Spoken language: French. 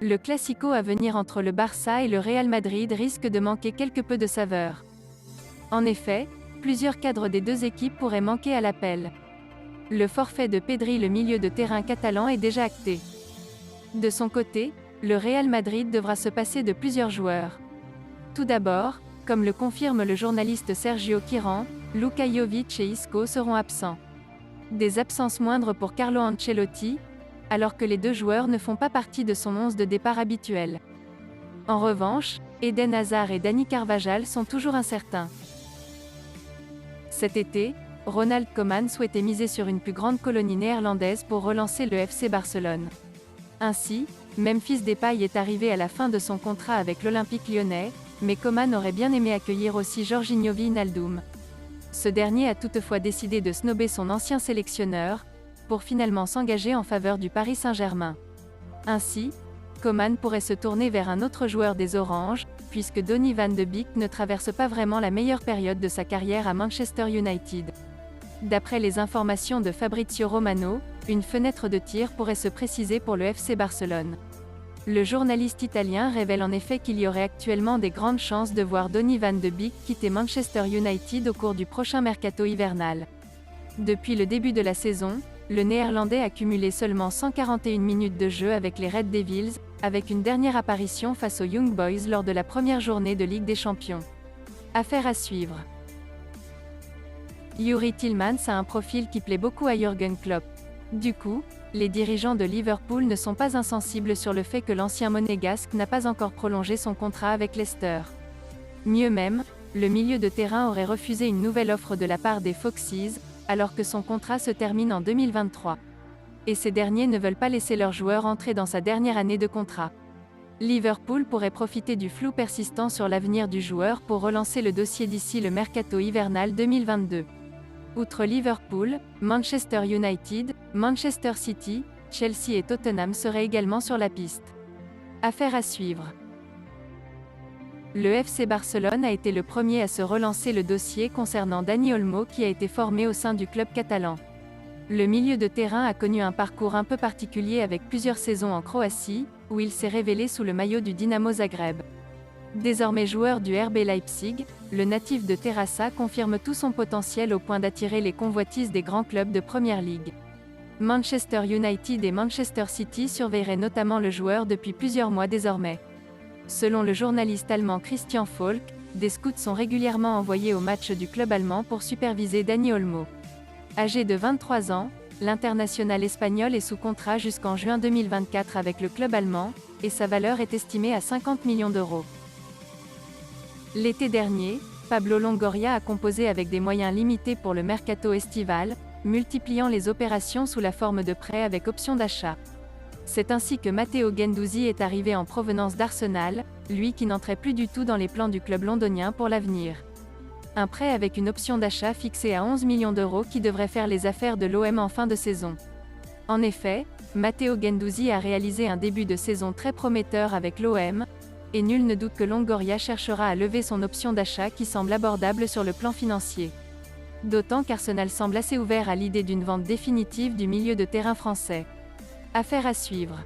Le classico à venir entre le Barça et le Real Madrid risque de manquer quelque peu de saveur. En effet, plusieurs cadres des deux équipes pourraient manquer à l'appel. Le forfait de Pedri, le milieu de terrain catalan, est déjà acté. De son côté, le Real Madrid devra se passer de plusieurs joueurs. Tout d'abord, comme le confirme le journaliste Sergio Quiran, Luka Jovic et Isco seront absents. Des absences moindres pour Carlo Ancelotti, alors que les deux joueurs ne font pas partie de son 11 de départ habituel. En revanche, Eden Hazard et Dani Carvajal sont toujours incertains. Cet été, Ronald Koeman souhaitait miser sur une plus grande colonie néerlandaise pour relancer le FC Barcelone. Ainsi, Memphis Depay est arrivé à la fin de son contrat avec l'Olympique lyonnais, mais Koeman aurait bien aimé accueillir aussi Georginio Wijnaldum. Ce dernier a toutefois décidé de snober son ancien sélectionneur, pour finalement s'engager en faveur du Paris Saint-Germain. Ainsi, Koeman pourrait se tourner vers un autre joueur des Oranges, puisque Donny van de Beek ne traverse pas vraiment la meilleure période de sa carrière à Manchester United. D'après les informations de Fabrizio Romano, une fenêtre de tir pourrait se préciser pour le FC Barcelone. Le journaliste italien révèle en effet qu'il y aurait actuellement des grandes chances de voir Donny van de Beek quitter Manchester United au cours du prochain mercato hivernal. Depuis le début de la saison, le Néerlandais a cumulé seulement 141 minutes de jeu avec les Red Devils, avec une dernière apparition face aux Young Boys lors de la première journée de Ligue des Champions. Affaire à suivre. Youri Tillmans a un profil qui plaît beaucoup à Jürgen Klopp. Du coup, les dirigeants de Liverpool ne sont pas insensibles sur le fait que l'ancien monégasque n'a pas encore prolongé son contrat avec Leicester. Mieux même, le milieu de terrain aurait refusé une nouvelle offre de la part des Foxes, alors que son contrat se termine en 2023. Et ces derniers ne veulent pas laisser leur joueur entrer dans sa dernière année de contrat. Liverpool pourrait profiter du flou persistant sur l'avenir du joueur pour relancer le dossier d'ici le mercato hivernal 2022. Outre Liverpool, Manchester United, Manchester City, Chelsea et Tottenham seraient également sur la piste. Affaire à suivre. Le FC Barcelone a été le premier à se relancer le dossier concernant Dani Olmo qui a été formé au sein du club catalan. Le milieu de terrain a connu un parcours un peu particulier avec plusieurs saisons en Croatie, où il s'est révélé sous le maillot du Dinamo Zagreb. Désormais joueur du RB Leipzig, le natif de Terrassa confirme tout son potentiel au point d'attirer les convoitises des grands clubs de Première Ligue. Manchester United et Manchester City surveilleraient notamment le joueur depuis plusieurs mois désormais. Selon le journaliste allemand Christian Falk, des scouts sont régulièrement envoyés au match du club allemand pour superviser Dani Olmo. Âgé de 23 ans, l'international espagnol est sous contrat jusqu'en juin 2024 avec le club allemand, et sa valeur est estimée à 50 millions d'euros. L'été dernier, Pablo Longoria a composé avec des moyens limités pour le mercato estival, multipliant les opérations sous la forme de prêts avec option d'achat. C'est ainsi que Matteo Guendouzi est arrivé en provenance d'Arsenal, lui qui n'entrait plus du tout dans les plans du club londonien pour l'avenir. Un prêt avec une option d'achat fixée à 11 millions d'euros qui devrait faire les affaires de l'OM en fin de saison. En effet, Matteo Guendouzi a réalisé un début de saison très prometteur avec l'OM, et nul ne doute que Longoria cherchera à lever son option d'achat qui semble abordable sur le plan financier. D'autant qu'Arsenal semble assez ouvert à l'idée d'une vente définitive du milieu de terrain français. Affaire à suivre.